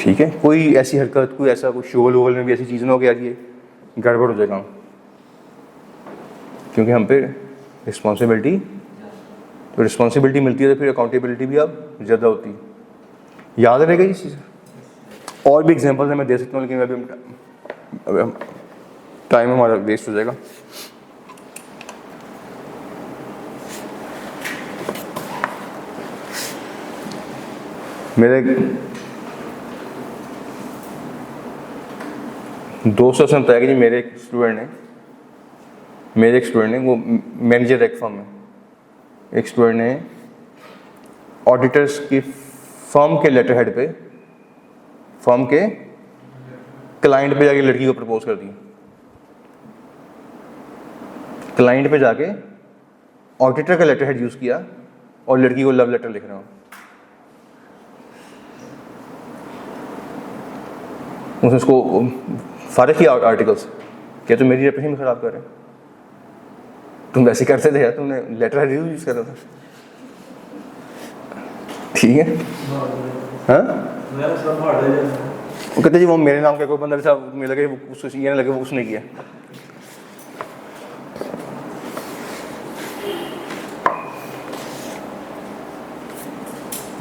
ठीक है, कोई ऐसी हरकत, कोई ऐसा कोई शोल वोल में भी ऐसी चीज़ ना हो कि यार ये गड़बड़ हो जाएगा, क्योंकि हम पे रिस्पॉन्सिबिलिटी, तो रिस्पॉन्सिबिलिटी मिलती है तो फिर अकाउंटेबिलिटी भी अब ज़्यादा होती है। याद रहेगा ये चीज़। और भी एग्जांपल्स मैं दे सकता हूँ, लेकिन अभी टाइम हमारा वेस्ट हो जाएगा। मेरे दोस्तों से बताया कि जी मेरे एक स्टूडेंट ने वो मैनेजर एक फर्म में, एक स्टूडेंट ने ऑडिटर्स की फर्म के लेटर हेड पे, फर्म के क्लाइंट पे जाके लड़की को प्रपोज कर दिया। क्लाइंट पे जाके ऑडिटर का लेटर हेड यूज़ किया और लड़की को लव लेटर लिख रहा हूँ। उसने उसको फारिग किया आर्टिकल्स, क्या तुम मेरी रेपुटेशन खराब कर रहे हो, तुम वैसे करते थे यार, तुमने लेटर हेड यूज़ कर रहा था। ठीक है, हाँ वो कहते जी वो मेरे नाम का कोई बंदा ऐसा मुझे लगे उसको ये लगे वो उसने किया।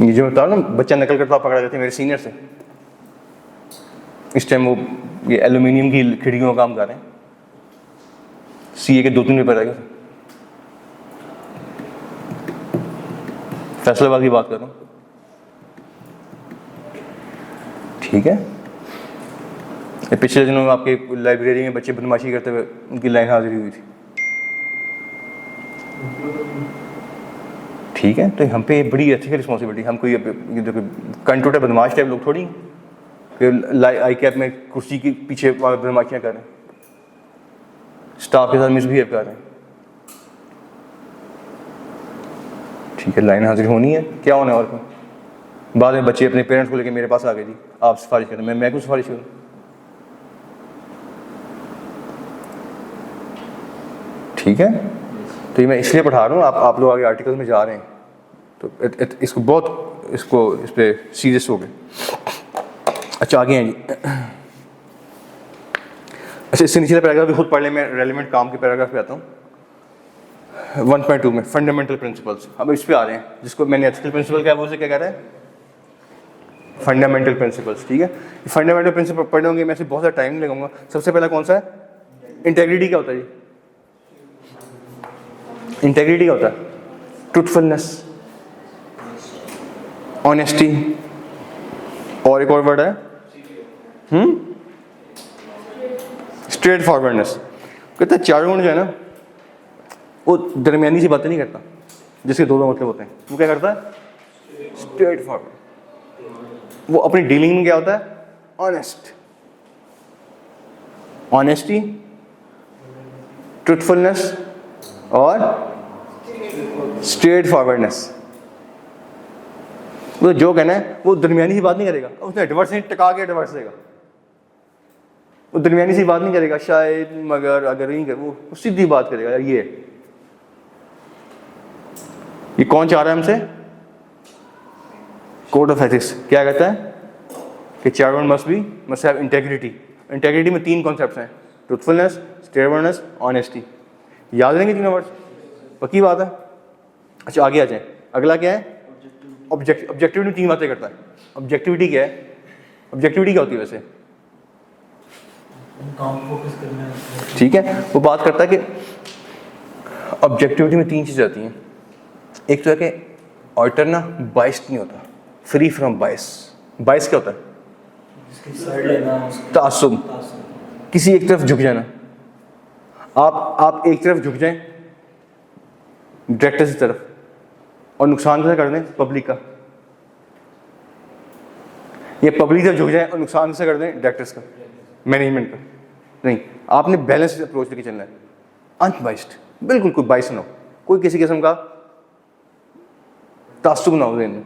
ये जो बता ना बच्चा नकल करता पकड़ा जाते मेरे सीनियर से, इस टाइम वो ये एल्यूमिनियम की खिड़कियों का काम कर रहे हैं, सीए के 2-3 पेपर आ गए। फैसलाबाद की बात कर रहा हूँ। ठीक है, पिछले दिनों में आपके लाइब्रेरी में बच्चे बदमाशी करते हुए उनकी लाइन हाजिरी हुई थी। ठीक है, तो हम पे बड़ी अच्छी रिस्पॉन्सिबिलिटी, हम कोई कंटूटे बदमाश टाइप लोग थोड़ी आई कैप में कुर्सी के पीछे बदमाशियाँ कर रहे हैं, स्टाफ के साथ मिसबिहेव कर रहे हैं। ठीक है, लाइन हाजिर होनी है, क्या होना है और क्या। बाद में बच्चे अपने पेरेंट्स को लेके मेरे पास आ गए जी आप सिफारिश करें, मैं क्यों सिफारिश करूँ। ठीक है, तो ये मैं इसलिए पढ़ा रहा हूँ, आप लोग आगे आर्टिकल में जा रहे हैं तो इसको बहुत इस पर सीरियस हो गए। अच्छा आगे हैं जी। अच्छा इससे नीचे पैराग्राफ भी खुद पढ़ लें, मैं रेलिवेंट काम के पैराग्राफ पे आता हूँ। 1.2 में फंडामेंटल प्रिंसिपल्स, अब इस पे आ रहे हैं, जिसको मैंने एथिकल प्रिंसिपल क्या बोलते क्या कह रहा है, फंडामेंटल प्रिंसिपल्स। ठीक है, फंडामेंटल प्रिंसिपल पढ़ होंगे, मैं बहुत सारा टाइम लगाऊंगा। सबसे पहला कौन सा है, इंटेग्रिटी। क्या होता है जी, इंटेग्रिटी क्या होता है, ट्रूथफुलनेस, ऑनेस्टी, और एक और वर्ड है स्ट्रेट फॉरवर्डनेस। कहते हैं चारों गुण जो है ना वो दरमियानी सी बातें नहीं करता, जिसके दो मतलब होते हैं। वो क्या करता है, स्ट्रेट फॉरवर्ड। वो अपनी डीलिंग में क्या होता है, ऑनेस्ट, ऑनेस्टी, ट्रूथफुलनेस और स्ट्रेट फॉरवर्डनेस। वो जो कहना है वो दरमियानी सी बात नहीं करेगा, उसने एडवर्स नहीं टका के एडवर्स देगा। वो दरमियानी सी बात नहीं करेगा, शायद मगर अगर नहीं कर, वो सीधी बात करेगा। यार ये कौन चाह रहा है हमसे, कोड ऑफ एथिक्स क्या कहता है कि चारों मस्ट हैव इंटेग्रिटी। इंटेग्रिटी में 3 कॉन्सेप्ट्स हैं, ट्रूथफुलनेस, स्ट्रेटफॉरवर्डनेस, ऑनेस्टी। याद रहेंगे तीनों वर्ड्स, पक्की बात है। अच्छा आगे आ जाए, अगला क्या है, ऑब्जेक्टिविटी। 3 बातें करता है। ऑब्जेक्टिविटी क्या है, ऑब्जेक्टिविटी क्या होती है वैसे, ठीक है, वो बात करता है कि ऑब्जेक्टिविटी में 3 चीज़ें आती हैं। एक तो है कि ऑडिटर ना बाइस्ड नहीं होता, फ्री फ्रॉम बाइस। बाइस क्या होता है, तासुब, किसी एक तरफ झुक जाना। आप एक तरफ झुक जाएं डायरेक्टर की तरफ और नुकसान कैसे कर दें पब्लिक का, ये पब्लिक से झुक जाए और नुकसान से कर दें डायरेक्टर्स का, मैनेजमेंट का। नहीं, आपने बैलेंस अप्रोच लेके चलना है, अनबाइस्ड, बिल्कुल कोई बाइस ना हो, कोई किसी किस्म का तासुब ना हो देने।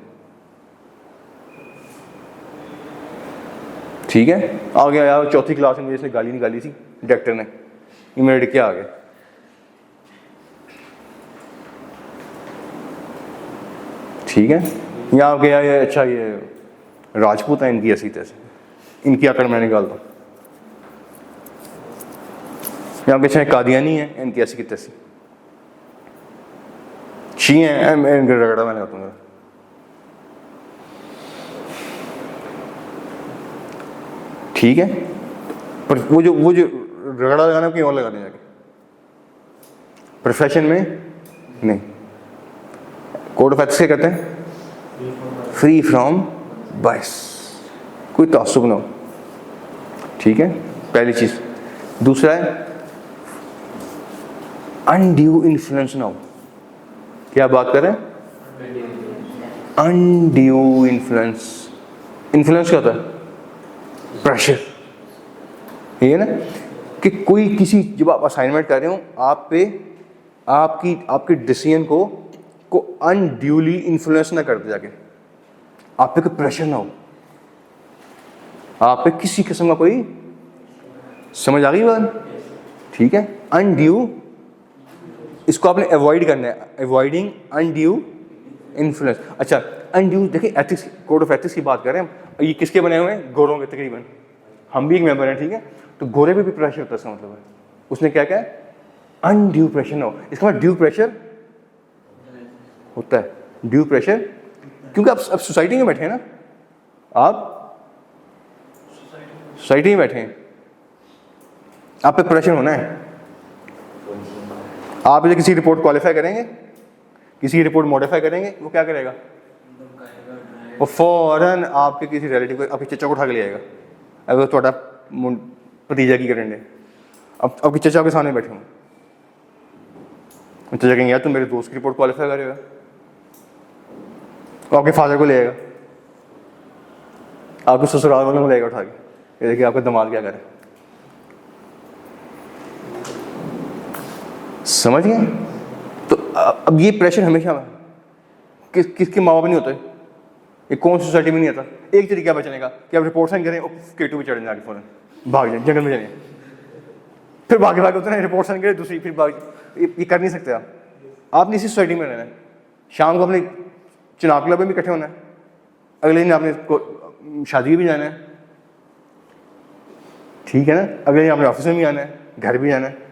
ठीक है, आ गया यार 4th क्लास में मुझे इसने गाली निकाली थी डायरेक्टर ने, ये मेरे डिक्के आ गए। ठीक है, यहाँ गया ये, अच्छा ये राजपूत है, इनकी ऐसी तैसे इनकी आकड़ मैं निकालता हूँ। यहाँ पे चाहे कादियानी है, इनकी ऐसी की तैसी, शी है, रगड़ा मैंने बताऊँगा। ठीक है, पर वो जो रगड़ा लगाना कहीं और लगा दें जाके, प्रोफेशन में नहीं। कोड ऑफ एथिक्स क्या कहते हैं? फ्री फ्रॉम बायस, कोई तासुब ना हो। ठीक है, पहली चीज। दूसरा है अनड्यू इन्फ्लुएंस ना हो। क्या बात कर रहे हैं? Undue influence. इन्फ्लुएंस क्या होता है? प्रेशर। ये है ना कि कोई किसी, जब आप असाइनमेंट कर रहे हो, आप पे आपके डिसीजन को अनड्यूली इन्फ्लुएंस ना कर दे जाके, आप पे कोई प्रेशर ना हो, आप पे किसी किस्म का कोई, समझ आ गई बात? ठीक है, अनड्यू, इसको आपने अवॉइड करना है, अवॉइडिंग अनड्यू इन्फ्लुएंस। अच्छा, अनड्यू देखिए, एथिक्स, कोड ऑफ एथिक्स की बात कर रहे हैं हम, ये किसके बने हुए हैं? गोरों के तकरीबन, हम भी एक मेंबर हैं। ठीक है, तो गोरे पे भी प्रेशर होता है, इसका मतलब है उसने क्या कहा? अनड्यू प्रेशर ना हो। इसका मतलब ड्यू प्रेशर होता है, ड्यू प्रेशर, क्योंकि आप अब सोसाइटी में बैठे हैं ना, आप सोसाइटी में बैठे हैं, आप पे प्रेशर होना है। आप यदि किसी रिपोर्ट क्वालिफाई करेंगे, किसी रिपोर्ट मॉडिफाई करेंगे, वो क्या करेगा? वो फौरन आपके किसी रिलेटिव को, आपके चचा को उठा के ले आएगा। अगर थोड़ा भतीजा की करेंगे, अब आपके चचा के सामने बैठे हूँ, चचा कहेंगे यार तुम मेरे दोस्त की रिपोर्ट क्वालिफाई करेगा, तो आपके फादर को ले आएगा, आपके ससुराल वालों को ले आएगा उठा के, ये देखिए आपका दामाद क्या करे। समझ गए? तो अब ये प्रेशर हमेशा किसके माँ बाप नहीं होते, ये कौन सी सोसाइटी में नहीं आता। एक तरीका बचने का कि आप रिपोर्ट साइन करें, K2 पे चढ़ जाए, फौरन भाग जाए, जंगल में जाइए, फिर भागे होते हैं, रिपोर्ट साइन करें दूसरी, फिर भाग, ये कर नहीं सकते आप। आपने इसी सोसाइटी में रहना है। शाम को अपने चुनाव क्लब में भी इकट्ठे होना है, अगले दिन आपने शादी भी जाना है, ठीक है ना, अगले दिन आपने ऑफिस में भी आना है, घर भी जाना है।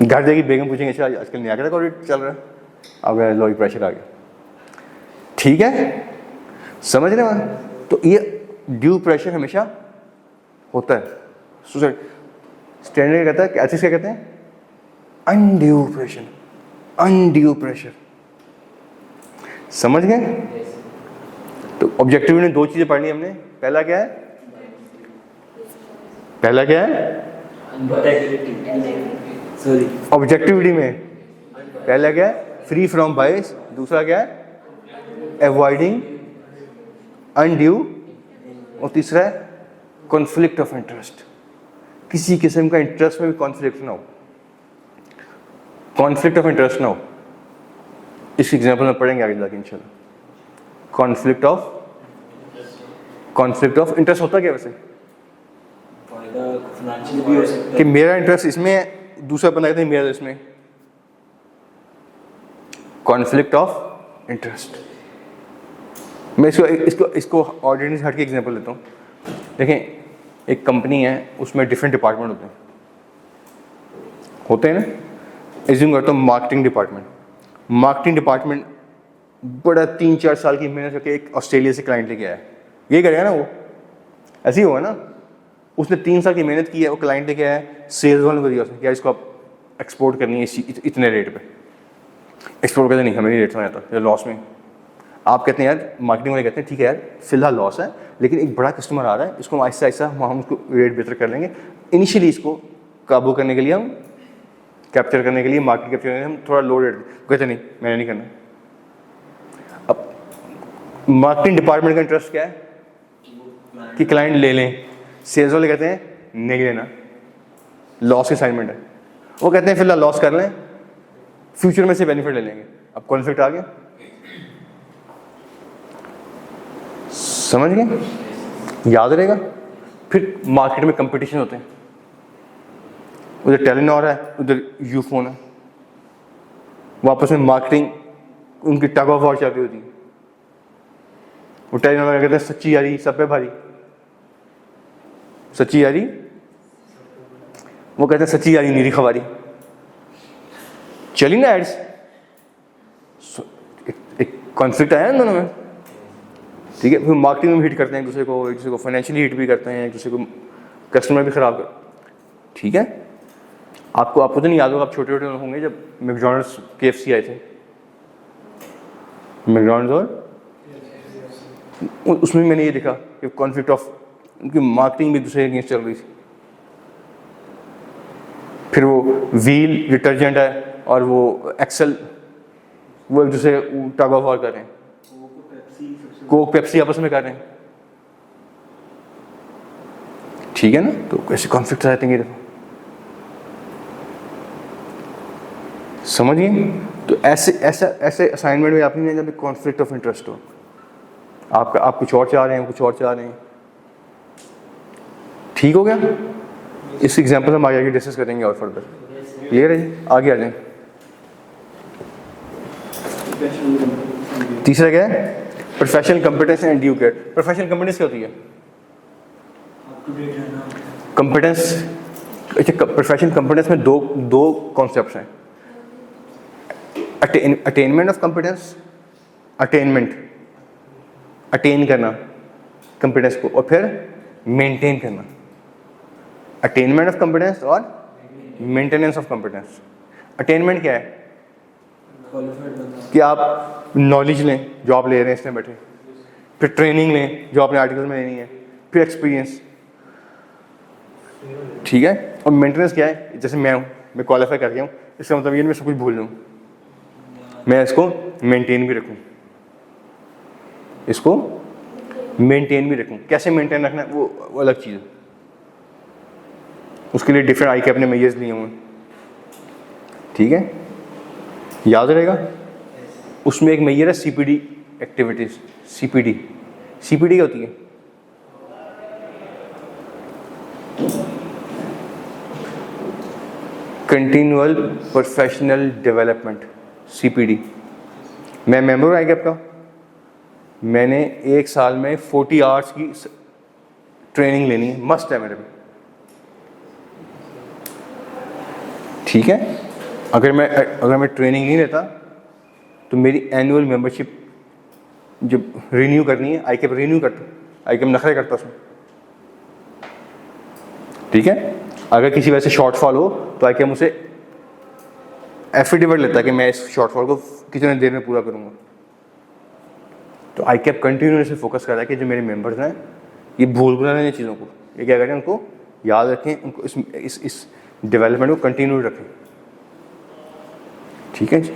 घर जाएगी बेगम पूछेंगे अच्छा आजकल नया का रेट चल रहा है, अब लो प्रेशर आ गया। ठीक है, समझ रहे हैं? तो ये ड्यू प्रेशर हमेशा होता है। स्टैंडर्ड कहता है, एथिक्स क्या कहते हैं? Undue pressure, undue pressure. समझ गए? तो ऑब्जेक्टिव ने दो चीजें पढ़नी हमने। पहला क्या है? पहला क्या है? ऑब्जेक्टिविटी में पहला क्या है? फ्री फ्रॉम बायस। दूसरा क्या है? Avoiding undue. और तीसरा है कॉन्फ्लिक्ट ऑफ इंटरेस्ट। किसी किस्म का इंटरेस्ट में भी कॉन्फ्लिक्ट ना हो, कॉन्फ्लिक्ट ऑफ इंटरेस्ट ना हो। इस एग्जांपल में पढ़ेंगे आगे जाके इंशाल्लाह। कॉन्फ्लिक्ट ऑफ इंटरेस्ट होता क्या वैसे? कि मेरा इंटरेस्ट इसमें है, दूसरा बंदा कहता है मेरा इसमें। Conflict of interest. मैं इसको ऑर्डिनरी से हट के एग्जांपल देता हूँ। देखें, एक कंपनी है, उसमें डिफरेंट डिपार्टमेंट होते हैं ना। एज्यूम करता हूँ मार्केटिंग डिपार्टमेंट। मार्केटिंग डिपार्टमेंट बड़ा 3-4 साल की मेहनत करके एक ऑस्ट्रेलिया से क्लाइंट लेके आया है। ये करेगा ना वो, ऐसे ही होगा ना। उसने 3 साल की मेहनत की है, वो क्लाइंट लेके आया है, सेल्स वालों को दिया उसने, क्या इसको आप एक्सपोर्ट करनी है इतने रेट पे। एक्सपोर्ट करते नहीं, हमें नहीं रेट में आता, लॉस में। आप कहते हैं यार, मार्केटिंग वाले कहते हैं ठीक है यार फिलहाल लॉस है, लेकिन एक बड़ा कस्टमर आ रहा है, इसको आहिस्ता आहिस्ता हम उसको रेट बेहतर कर लेंगे। इनिशियली इसको काबू करने के लिए, हम कैप्चर करने के लिए, मार्केट कैप्चर करने के लिए हम थोड़ा लो रेट कहते नहीं, मैंने नहीं करना। अब मार्केटिंग डिपार्टमेंट का इंटरेस्ट क्या है कि क्लाइंट ले लें। सेल्स वाले कहते हैं नहीं लेना, लॉस की असाइनमेंट है। वो कहते हैं फिलहाल लॉस कर लें, फ्यूचर में से बेनिफिट ले लेंगे। अब कॉन्फ्लिक्ट आ गया। समझ गए? याद रहेगा। फिर मार्केट में कंपटीशन होते हैं, उधर टेलीनॉर है, उधर यूफोन है, वापस में मार्केटिंग, उनकी टग ऑफ वॉर चल रही होती है। वो टेलीनॉवेला वाले कहते हैं सच्ची यारी सब पे भारी, सच्ची यारी, वो कहते हैं सच्ची यारी नीरी खबारी। चली ना एड्स, एक कॉन्फ्लिक्ट आया ना दोनों में, ठीक है। फिर मार्केटिंग में हिट करते हैं एक दूसरे को फाइनेंशियली हिट भी करते हैं एक दूसरे को, कस्टमर भी खराब कर, ठीक है। आपको तो नहीं याद होगा, आप छोटे छोटे होंगे जब मैकडॉनल्ड्स KFC आए थे, मैकडॉनल्ड्स, और उसमें मैंने ये देखा कि कॉन्फ्लिक्ट ऑफ, उनकी मार्केटिंग भी दूसरे अगेंस्ट चल रही थी। फिर वो व्हील डिटर्जेंट है और वो एक्सेल, वो एक दूसरे टग ऑफ वॉर कर रहे हैं, कोक पेप्सी आपस में कर रहे हैं, ठीक है ना। तो ऐसे कॉन्फ्लिक्ट रहते हैं, देखो समझिए। तो ऐसे असाइनमेंट में आपने जब कॉन्फ्लिक्ट ऑफ इंटरेस्ट हो, आप कुछ और चाह रहे हैं, कुछ और चाह रहे हैं, ठीक हो गया। इस एग्जांपल हम आगे डिस्कस करेंगे और फर्दर, क्लियर है जी। आगे आ जाएं। तीसरा क्या है, professional competence and due care. Professional competence क्या होती है, कंपिटेंस, अच्छा प्रोफेशनल कंपिटेंस में दो कॉन्सेप्ट्स हैं, अटेनमेंट ऑफ कंपिटेंस, अटेन करना कंपिटेंस को, और फिर मेंटेन करना, अटेनमेंट ऑफ कंपिटेंस और मेंटेनेंस ऑफ कंपिटेंस। अटेनमेंट क्या है कि आप नॉलेज लें जो आप ले रहे हैं इसमें बैठे, फिर ट्रेनिंग लें जो आपने आर्टिकल में लेनी है, फिर एक्सपीरियंस, ठीक है। और मेंटेनेंस क्या है, जैसे मैं क्वालिफाई कर गया हूँ, इसका मतलब ये मैं सब कुछ भूल लूँ, मैं इसको मेंटेन भी रखूँ, इसको मेंटेन भी रखूँ। कैसे मेंटेन रखना है वो अलग चीज़ है, उसके लिए डिफरेंट ICAP ने मेजर्स लिए हुए, ठीक है, याद रहेगा। उसमें एक मेजर है CPD एक्टिविटीज, CPD क्या होती है, कंटिन्यूअल प्रोफेशनल डेवलपमेंट, CPD। मैं मेंबर हूँ ICAP का, मैंने एक साल में 40 आवर्स की ट्रेनिंग लेनी है, मस्ट है मेरे पे, ठीक है। अगर मैं ट्रेनिंग नहीं लेता तो मेरी एनुअल मेंबरशिप जब रिन्यू करनी है, ICAP रिन्यू करता, ICAP नखरे करता उसमें, ठीक है। अगर किसी वजह से शॉर्टफॉल हो तो ICAP मुझसे एफिडेविट लेता है कि मैं इस शॉर्टफॉल को कितने देर में पूरा करूँगा। तो ICAP कंटिन्यूसली फोकस कर रहा है कि जो मेरे मेंबर्स हैं ये भूल ना रहे चीज़ों को, ये क्या करें, उनको याद रखें, उनको इस डेवलपमेंट को कंटिन्यू रखें, ठीक है जी।